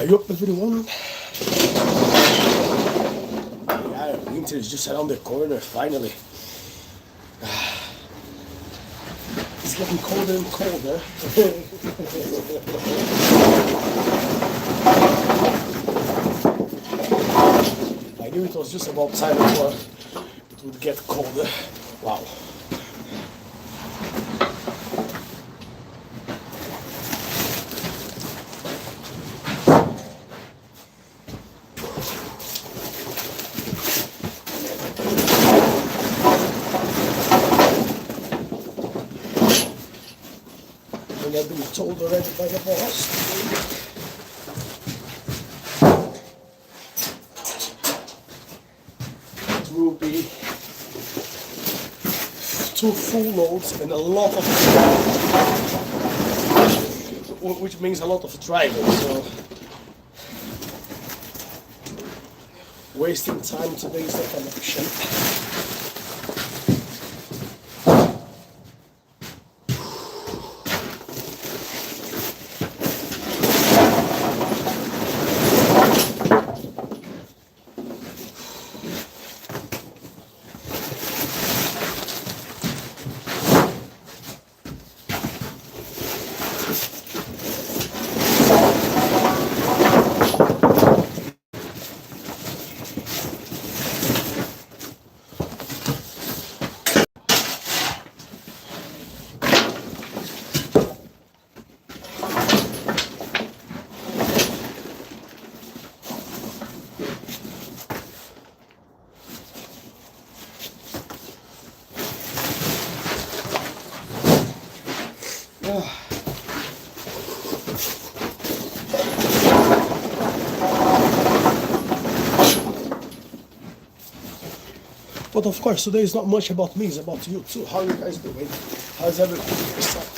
Hi up everyone. Yeah, winter is just around the corner finally. It's getting colder and colder. I knew it was just about time before it would get colder. Wow. And I've been told already by the boss it will be 2 full loads and a lot of, which means a lot of driving, so wasting time today is not an option. But of course, today is not much about me, it's about you too. How are you guys doing? How's everything yourself?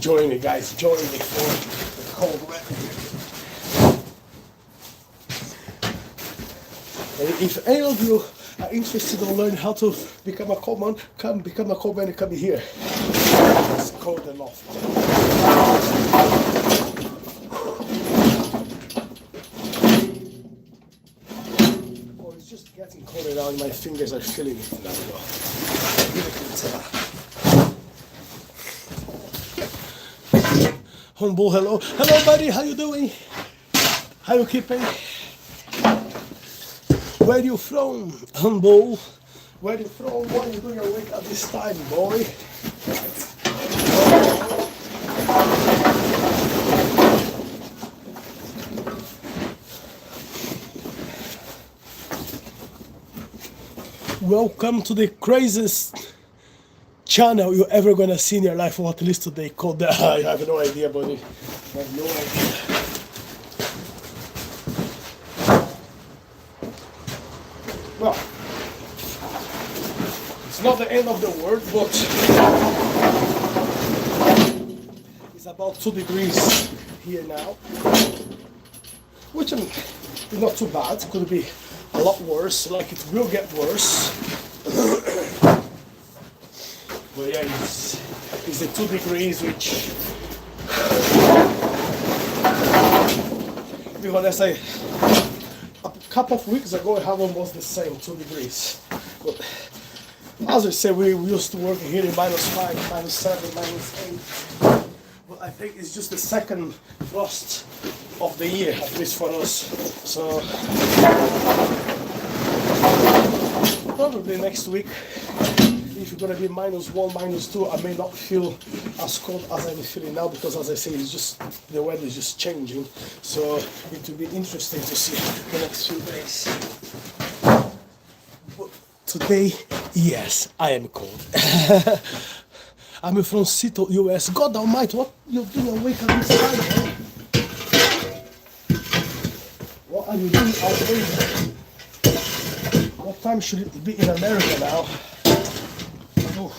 Join me guys, join me for the cold weather. And if any of you are interested in learning how to become a coalman, come become a coalman and come here. It's cold enough. Oh, it's just getting colder now and my fingers are feeling it now. I really can tell. Humble, hello. Hello buddy, how you doing? How you keeping? Where you from? Humble. Where you from? What are you doing awake at this time, boy? Welcome to the craziest channel you're ever gonna see in your life, or at least today, called the I have no idea, buddy. I have no idea. Well, it's not the end of the world, but it's about 2 degrees here now, which is not too bad. Could be a lot worse, like it will get worse. But yeah, it's the 2 degrees which, to be honest, a couple of weeks ago I had almost the same 2 degrees. But as I say, we used to work here in -5, -7, -8. But I think it's just the second frost of the year, at least for us. So probably next week if you're gonna be -1, -2, I may not feel as cold as I'm feeling now, because as I say, it's just the weather is just changing. So it will be interesting to see the next few days. But today, yes, I am cold. I'm from Seattle, US. God Almighty, what you doing awake at this time, man? What are you doing awake? What time should it be in America now? Oh.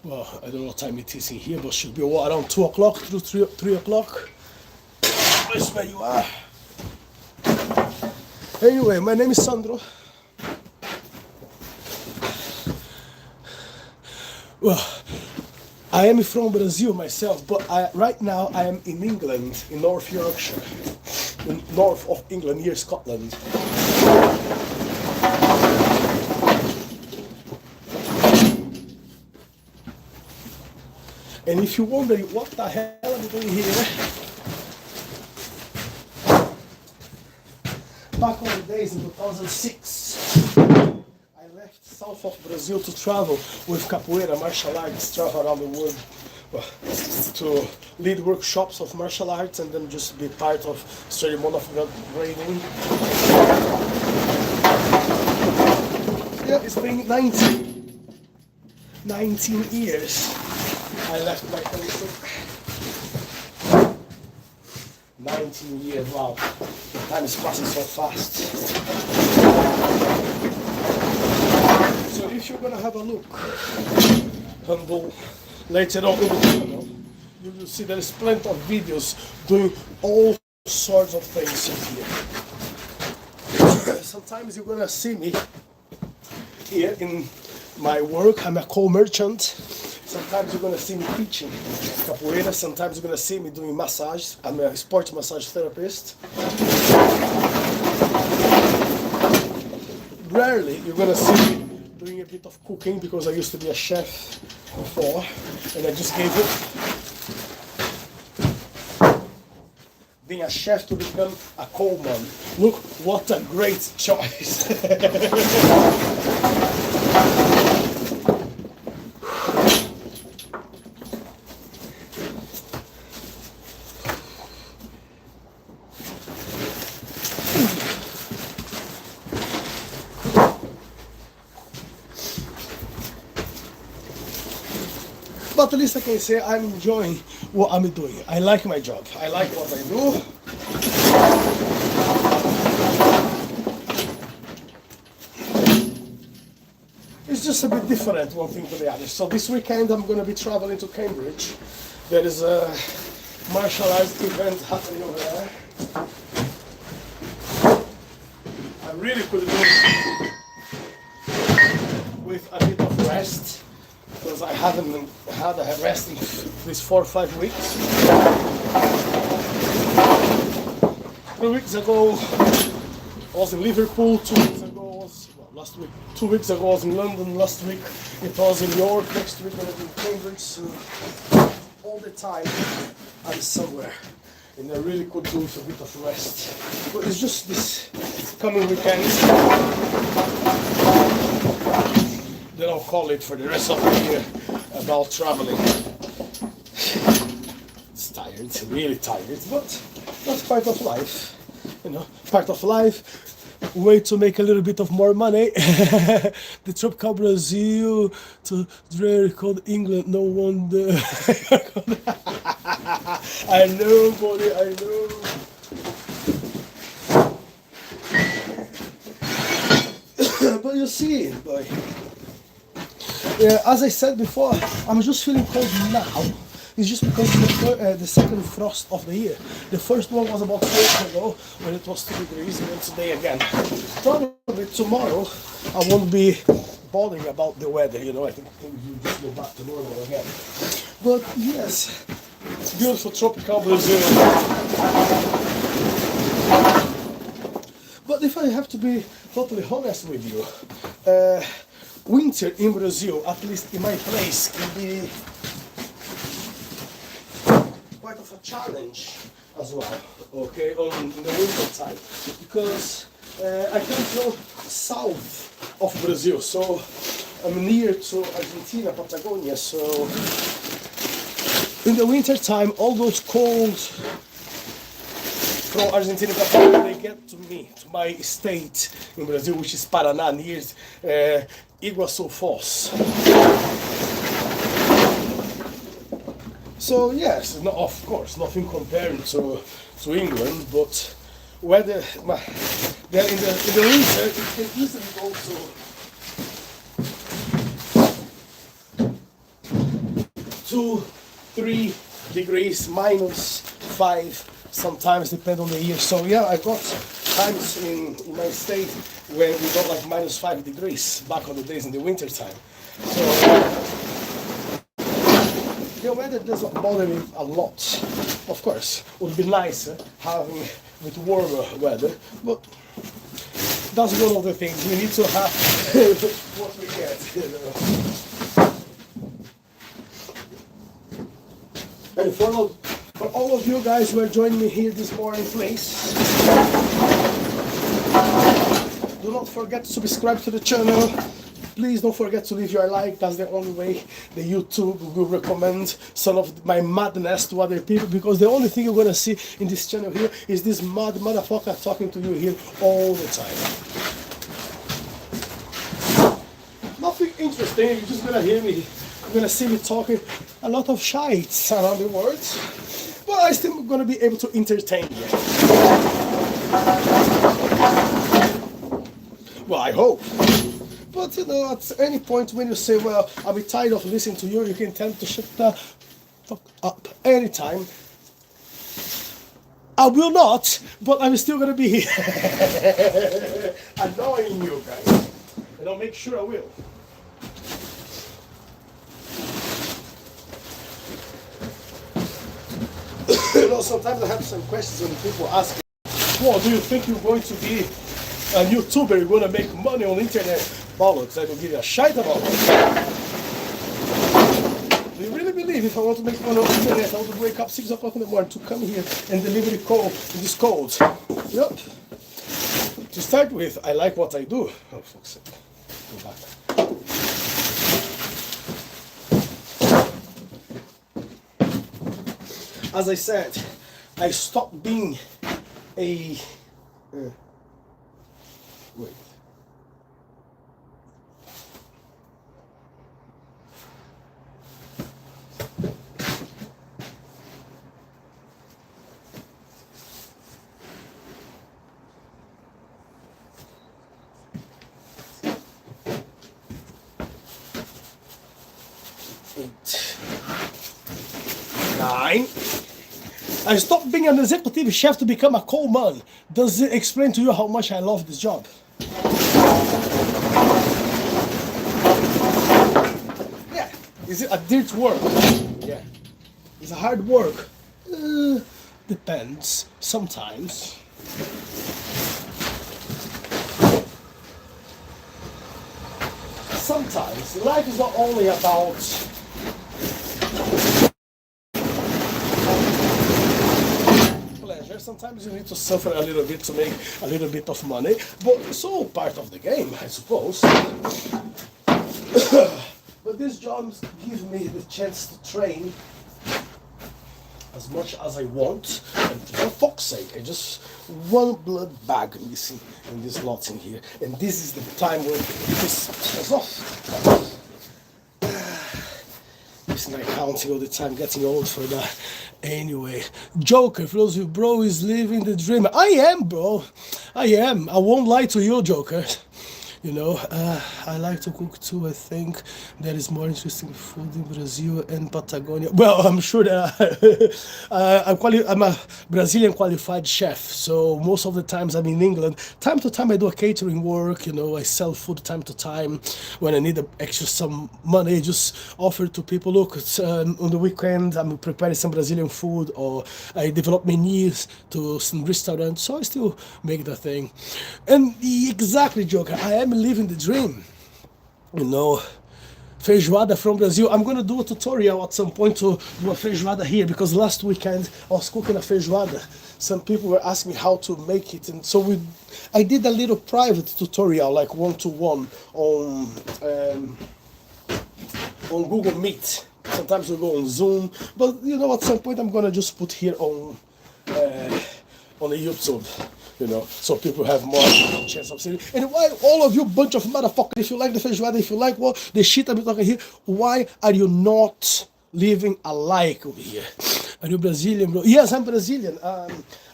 Well, I don't know what time it is in here, but it should be what, around 2 o'clock through 3 o'clock. That's where you are. Anyway, my name is Sandro. Well, I am from Brazil myself, but right now I am in England, in North Yorkshire, in north of England, near Scotland. And if you're wondering what the hell I'm doing here, back on the days in 2006, I left south of Brazil to travel with capoeira, martial arts, travel around the world, well, to lead workshops of martial arts and then just be part of ceremony of grading. Yeah, it's been 19 years I left my country. 19 years, wow, time is passing so fast. So if you're gonna have a look and later on in the channel, you will see there is plenty of videos doing all sorts of things here. Sometimes you're gonna see me here in my work. I'm a coal merchant. Sometimes you're gonna see me teaching capoeira. Sometimes you're gonna see me doing massage. I'm a sports massage therapist. Rarely you're gonna see me doing a bit of cooking, because I used to be a chef before, and I just gave up being a chef to become a coalman. Look, what a great choice! But at least I can say I'm enjoying what I'm doing. I like my job. I like what I do. It's just a bit different, one thing to the other. So this weekend I'm going to be traveling to Cambridge. There is a martial arts event happening over there. I really could do with a bit of rest, because I haven't had a rest in these 4 or 5 weeks. 3 weeks ago I was in Liverpool, 2 weeks ago I was, last week, 2 weeks ago I was in London, last week it was in York, next week I was in Cambridge, so all the time I'm somewhere. And I really could do with a bit of rest. But it's just this coming weekend that I'll call it for the rest of the year about traveling. It's tired, it's really tired, but that's part of life. You know, part of life, way to make a little bit of more money. The tropical Brazil to very cold England, no wonder. I know, buddy, I know. But you see, boy. As I said before, I'm just feeling cold now. It's just because it's the second frost of the year. The first one was about 4 years ago when it was 2 degrees, and then today again. Probably tomorrow I won't be bothering about the weather, you know, I think things will just go back to normal again. But yes, it's beautiful tropical Brazil. But if I have to be totally honest with you, winter in Brazil, at least in my place, can be quite of a challenge as well, okay, on the winter time, because I come from south of Brazil, so I'm near to Argentina, Patagonia, so in the winter time, all those colds from Argentina, Patagonia, they get to me, to my state in Brazil, which is Paraná, near Iguaçu Falls. So yes, no, of course, nothing comparing to England, but weather there in the winter it can easily go to 2-3 degrees, -5 sometimes, depend on the year. So yeah, I got times in my state when we got like -5 degrees back on the days in the winter time. So the weather doesn't bother me a lot. Of course, it would be nicer having with warmer weather, but that's one of the things we need to have what we get. You know. And for all of you guys who are joining me here this morning, please do not forget to subscribe to the channel. Please don't forget to leave your like. That's the only way the YouTube will recommend some of my madness to other people, because the only thing you're gonna see in this channel here is this mad motherfucker talking to you here all the time. Nothing interesting, you're just gonna hear me, you're gonna see me talking a lot of shites around the world, but I still gonna be able to entertain you. Well, I hope. But you know, at any point when you say, well, I'll be tired of listening to you, you can tell me to shut the fuck up anytime. I will not, but I'm still gonna be here annoying you guys. And I'll make sure I will. You know, sometimes I have some questions when people ask me, well, do you think you're going to be a YouTuber, you're going to make money on the internet? Bollocks, I don't give a shite about it. Do you really believe if I want to make money on the internet, I want to wake up 6 o'clock in the morning to come here and deliver the code in this code? Yep. To start with, I like what I do. Oh, fuck's sake. Go back. As I said, I stopped being a... wait. I stopped being an executive chef to become a coalman. Does it explain to you how much I love this job? Yeah. Is it a dirt work? Yeah. Is it hard work? Depends. Sometimes. Sometimes. Life is not only about pleasure. Sometimes you need to suffer a little bit to make a little bit of money, but it's all part of the game, I suppose. But this job gives me the chance to train as much as I want, and for fuck's sake, I just one blood bag missing in this lot in here, and this is the time when this is off. Missing my counting all the time, getting old for that. Anyway, Joker, for those of you, bro, is living the dream. I am, bro. I am. I won't lie to you, Joker. You know, I like to cook too. I think there is more interesting food in Brazil and Patagonia. Well, I'm sure that I'm a Brazilian qualified chef, so most of the times I'm in England. Time to time I do a catering work, you know, I sell food time to time. When I need extra some money, I just offer to people, look, it's, on the weekend I'm preparing some Brazilian food, or I develop menus to some restaurants, so I still make that thing. And exactly, Joker, I am living the dream, you know. feijoada from Brazil. I'm gonna do a tutorial at some point to do a feijoada here, because last weekend I was cooking a feijoada. Some people were asking me how to make it, and so I did a little private tutorial, like one-to-one on Google Meet. Sometimes we go on Zoom, but you know, at some point I'm gonna just put here on the YouTube, you know, so people have more chance of seeing. And why all of you bunch of motherfuckers, if you like the feijoada, if you like what the shit I'm talking here, why are you not leaving a like over here? Are you Brazilian, bro? Yes, I'm Brazilian.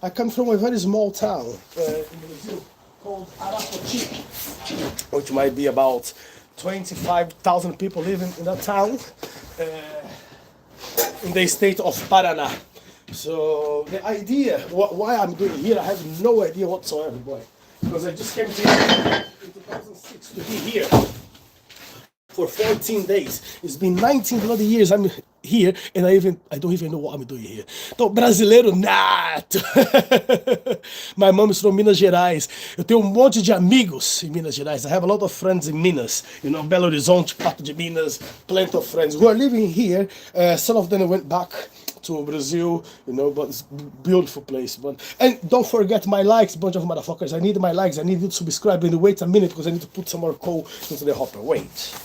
I come from a very small town in Brazil called Arapoti, which might be about 25,000 people living in that town in the state of Paraná. So the idea, why I'm doing here, I have no idea whatsoever, boy. Because I just came here in 2006 to be here for 14 days. It's been 19 bloody years I'm here, and I don't even know what I'm doing here. Então, brasileiro, nato! My mom is from Minas Gerais. Eu tenho monte de amigos em Minas Gerais. I have a lot of friends in Minas. You know, Belo Horizonte, Pato de Minas, plenty of friends who are living here. Some of them went back to Brazil, you know, but it's a beautiful place. And don't forget my likes, bunch of motherfuckers. I need my likes. I need you to subscribe. And wait a minute, because I need to put some more coal into the hopper. Wait.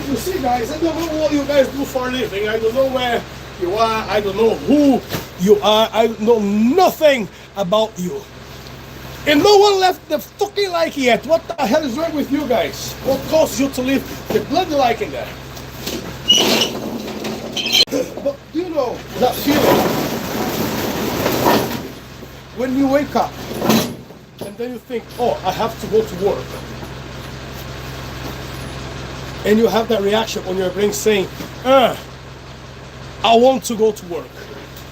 You see, guys, I don't know what you guys do for a living. I don't know where you are. I don't know who you are. I know nothing about you. And no one left the fucking like yet. What the hell is wrong with you guys? What caused you to leave the bloody like in there? But do you know that feeling when you wake up and then you think, oh, I have to go to work? And you have that reaction on your brain saying, I want to go to work.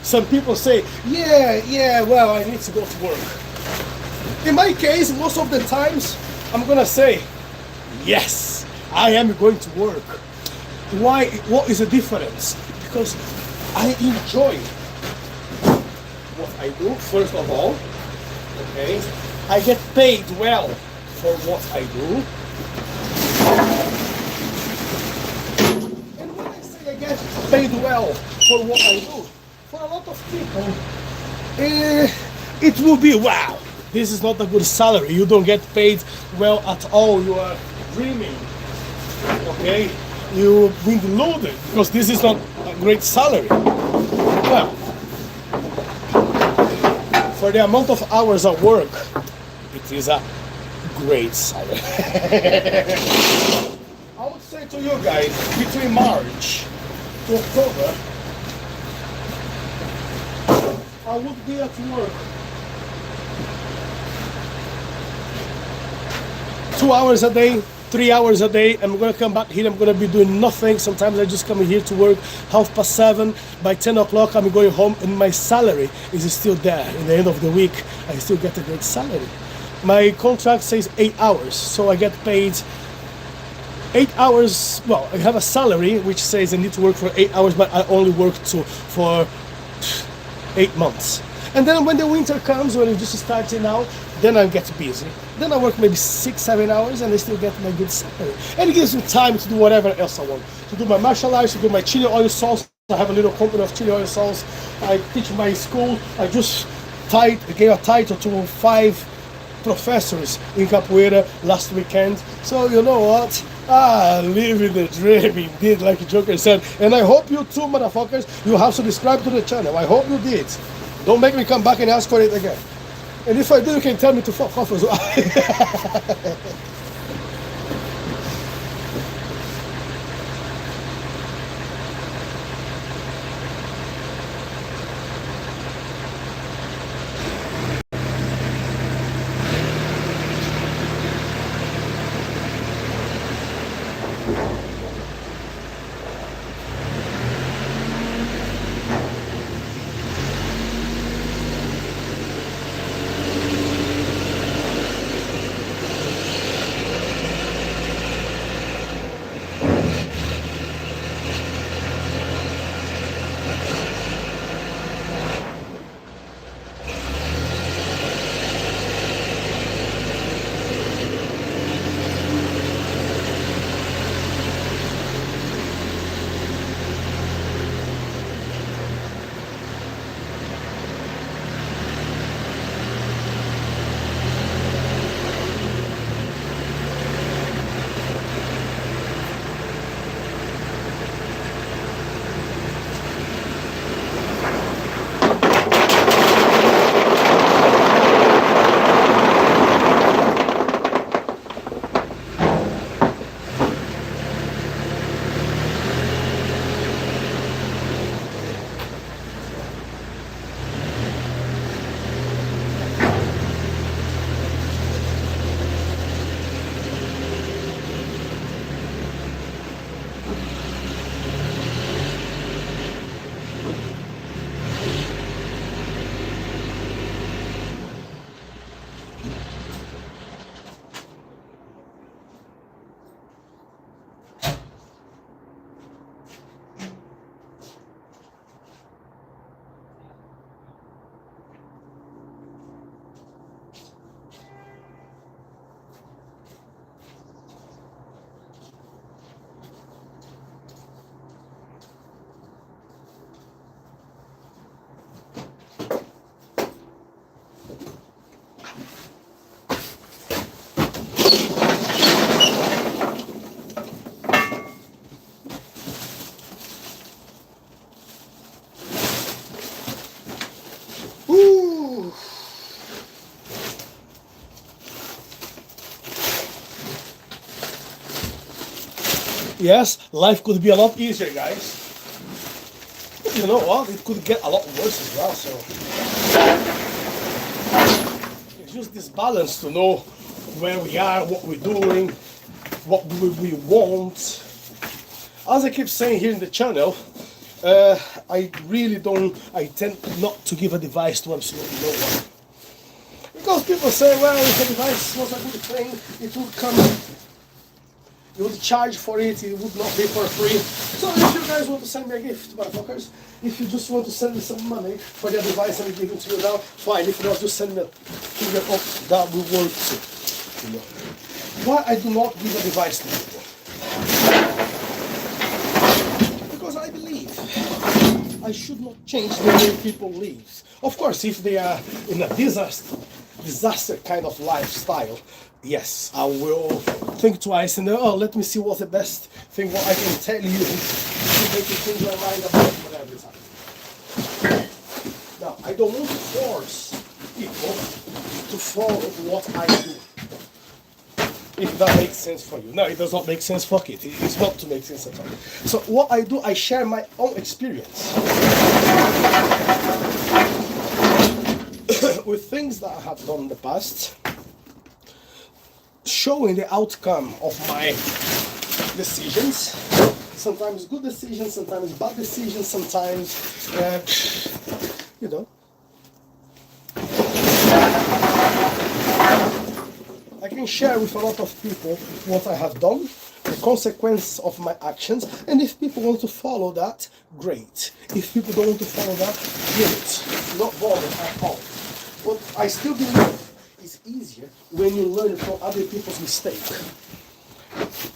Some people say, yeah, well, I need to go to work. In my case, most of the times, I'm gonna say, yes, I am going to work. Why? What is the difference? Because I enjoy what I do, first of all, okay? I get paid well for what I do. And when I say I get paid well for what I do, for a lot of people, it will be, wow, this is not a good salary. You don't get paid well at all. You are dreaming, okay? You've been deluded because this is not a great salary. Well, for the amount of hours I work, it is a great salary. I would say to you guys, between March to October, I would be at work 2 hours a day, 3 hours a day. I'm gonna come back here, I'm gonna be doing nothing. Sometimes I just come here to work 7:30. By 10 o'clock I'm going home and my salary is still there. In the end of the week, I still get a great salary. my contract says 8 hours, so I get paid 8 hours. Well, I have a salary which says I need to work for 8 hours, but I only work for 8 months. And then when the winter comes, when it's just starting out, then I get busy. Then I work maybe 6-7 hours and I still get my good salary. And it gives me time to do whatever else I want. To do my martial arts, to do my chili oil sauce. I have a little company of chili oil sauce. I teach my school. I just gave a title to 5 professors in capoeira last weekend. So you know what? Living the dream indeed, like Joker said. And I hope you too, motherfuckers, you have subscribed to the channel. I hope you did. Don't make me come back and ask for it again. And if I do, you can tell me to fuck off as well. Yes, life could be a lot easier, guys. But you know what? It could get a lot worse as well, so it's just this balance to know where we are, what we're doing, what we want. As I keep saying here in the channel, I tend not to give advice to absolutely no one. Because people say, well, if advice was a good thing, it would come, you would charge for it, it would not be for free. So if you guys want to send me a gift, motherfuckers, if you just want to send me some money for the advice I'm giving to you now, fine. If not, just send me a finger up, that will work too. You know. Why I do not give advice to people? Because I believe I should not change the way people live. Of course, if they are in a disaster kind of lifestyle, yes, I will think twice and let me see what's the best thing what I can tell you to make you change your mind about whatever is happening. Now, I don't want to force people to follow what I do. If that makes sense for you. No, it does not make sense, fuck it. It's not to make sense at all. So what I do, I share my own experience with things that I have done in the past, showing the outcome of my decisions. Sometimes good decisions, sometimes bad decisions, sometimes, you know. I can share with a lot of people what I have done, the consequence of my actions, and if people want to follow that, great. If people don't want to follow that, great. Not bothered at all. But I still believe it's easier when you learn from other people's mistakes.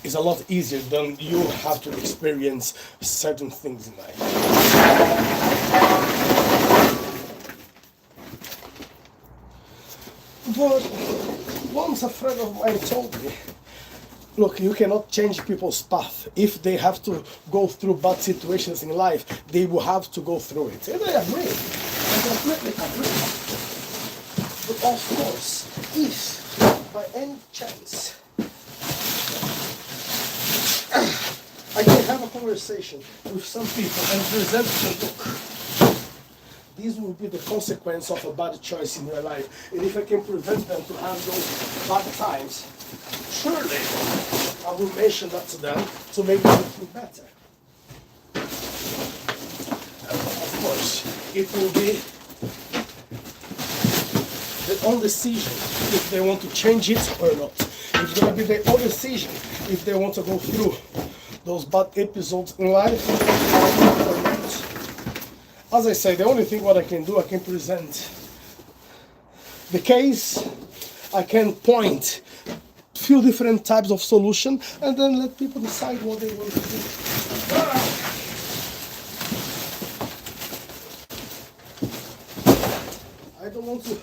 It's a lot easier than you have to experience certain things in life. But once a friend of mine told me, look, you cannot change people's path. If they have to go through bad situations in life, they will have to go through it. And I agree. I completely agree. But of course, if by any chance I can have a conversation with some people and present them, look, these will be the consequence of a bad choice in your life. And if I can prevent them to have those bad times, surely I will mention that to them to make them feel better. Of course, it will be their own decision if they want to change it or not. It's going to be their own decision if they want to go through those bad episodes in life or not. As I say, the only thing what I can do, I can present the case, I can point few different types of solution, and then let people decide what they want to do. I don't want to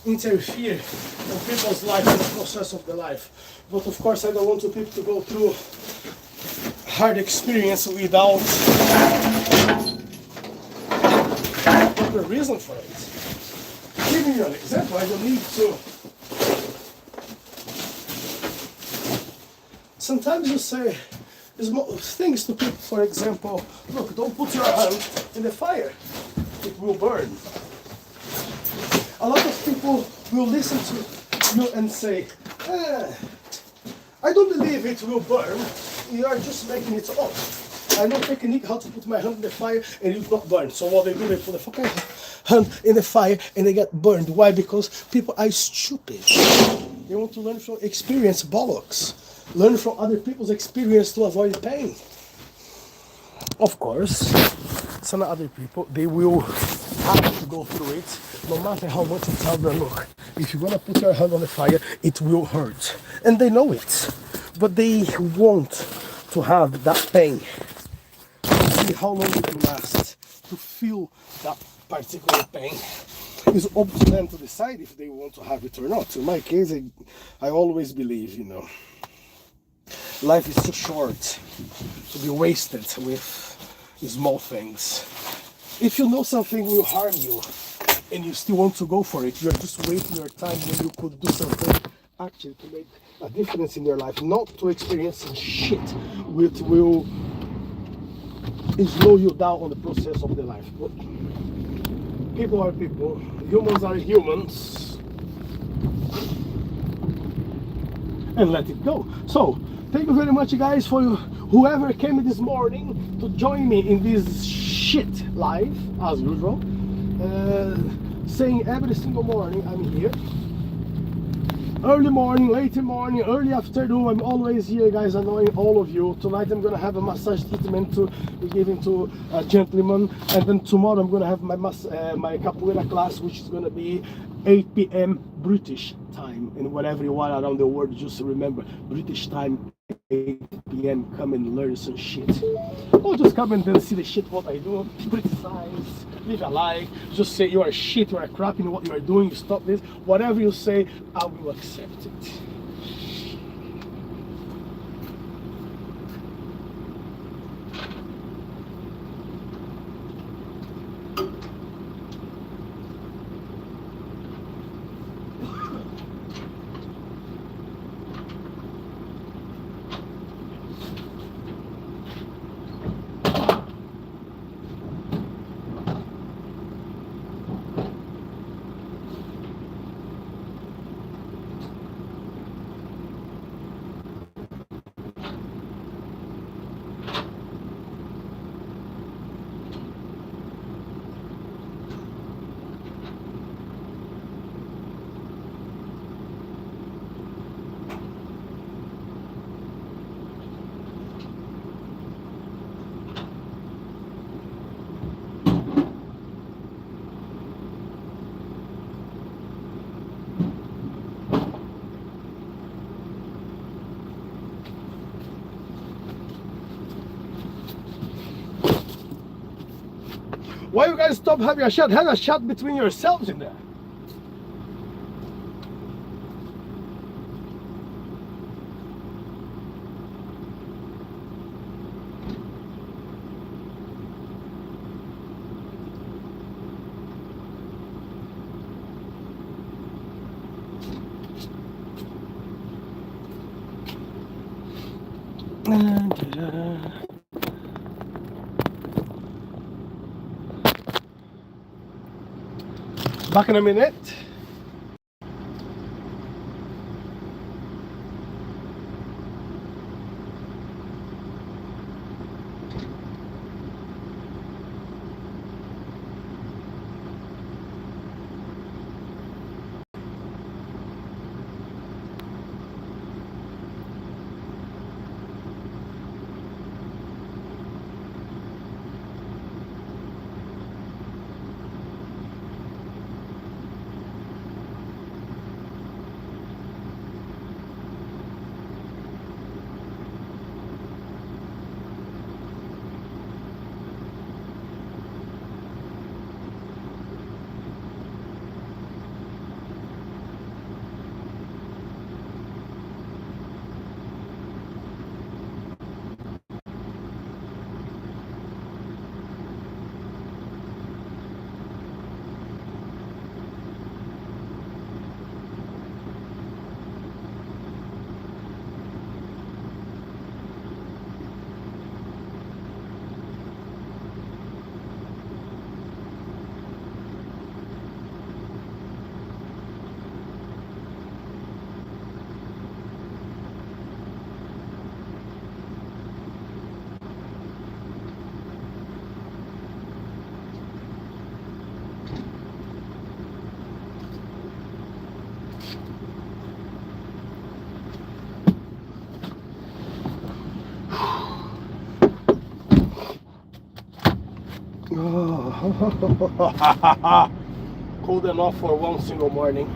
interfere in people's life in the process of their life, but of course I don't want people to go through hard experience without the reason for it. Giving you an example, I don't need to. Sometimes you say things to people, for example, look, don't put your hand in the fire, it will burn. A lot of people will listen to you and say, I don't believe it will burn, you are just making it up. I know technique how to put my hand in the fire and it will not burn. So what they do, they put the fucking hand in the fire and they get burned. Why? Because people are stupid. They want to learn from experience, bollocks. Learn from other people's experience to avoid pain. Of course, some other people, they will have to go through it, no matter how much you tell them, look, if you're gonna put your hand on the fire, it will hurt. And they know it, but they want to have that pain. See how long it will last, to feel that particular pain. It's up to them to decide if they want to have it or not. In my case, I always believe, you know, life is too short to be wasted with small things. If you know something will harm you and you still want to go for it, you're just wasting your time when you could do something actually to make a difference in your life, not to experience shit which will slow you down on the process of the life. But people are people, humans are humans, and let it go. So thank you very much, guys, for whoever came this morning to join me in this shit live, as usual. Saying every single morning I'm here. Early morning, late morning, early afternoon, I'm always here, guys, annoying all of you. Tonight I'm gonna have a massage treatment to be given to a gentleman, and then tomorrow I'm gonna have my my capoeira class, which is gonna be 8 p.m. British time. And wherever you are around the world, just remember, British time, 8 p.m. come and learn some shit. Or just come and then see the shit what I do, criticize, leave a like, just say you are shit, you are crap in what you are doing, you stop this. Whatever you say, I will accept it. Why you guys stop having a chat? Have a chat between yourselves in there. Back in a minute. Cool enough for one single morning.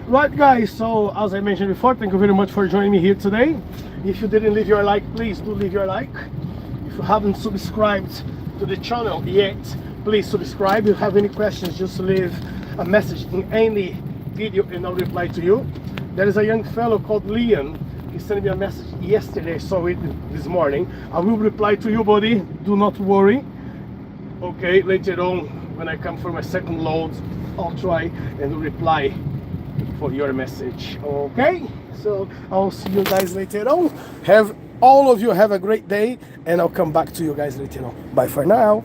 Right guys, so as I mentioned before, thank you very much for joining me here today. If you didn't leave your like, please do leave your like. If you haven't subscribed to the channel yet, please subscribe. If you have any questions, just leave a message in any video and I'll reply to you. There is a young fellow called Leon. He sent me a message yesterday, saw it this morning. I will reply to you, buddy, do not worry. Okay, later on when I come for my second load, I'll try and reply for your message. Okay, so I'll see you guys later on. All of you have a great day, and I'll come back to you guys later on. Bye for now.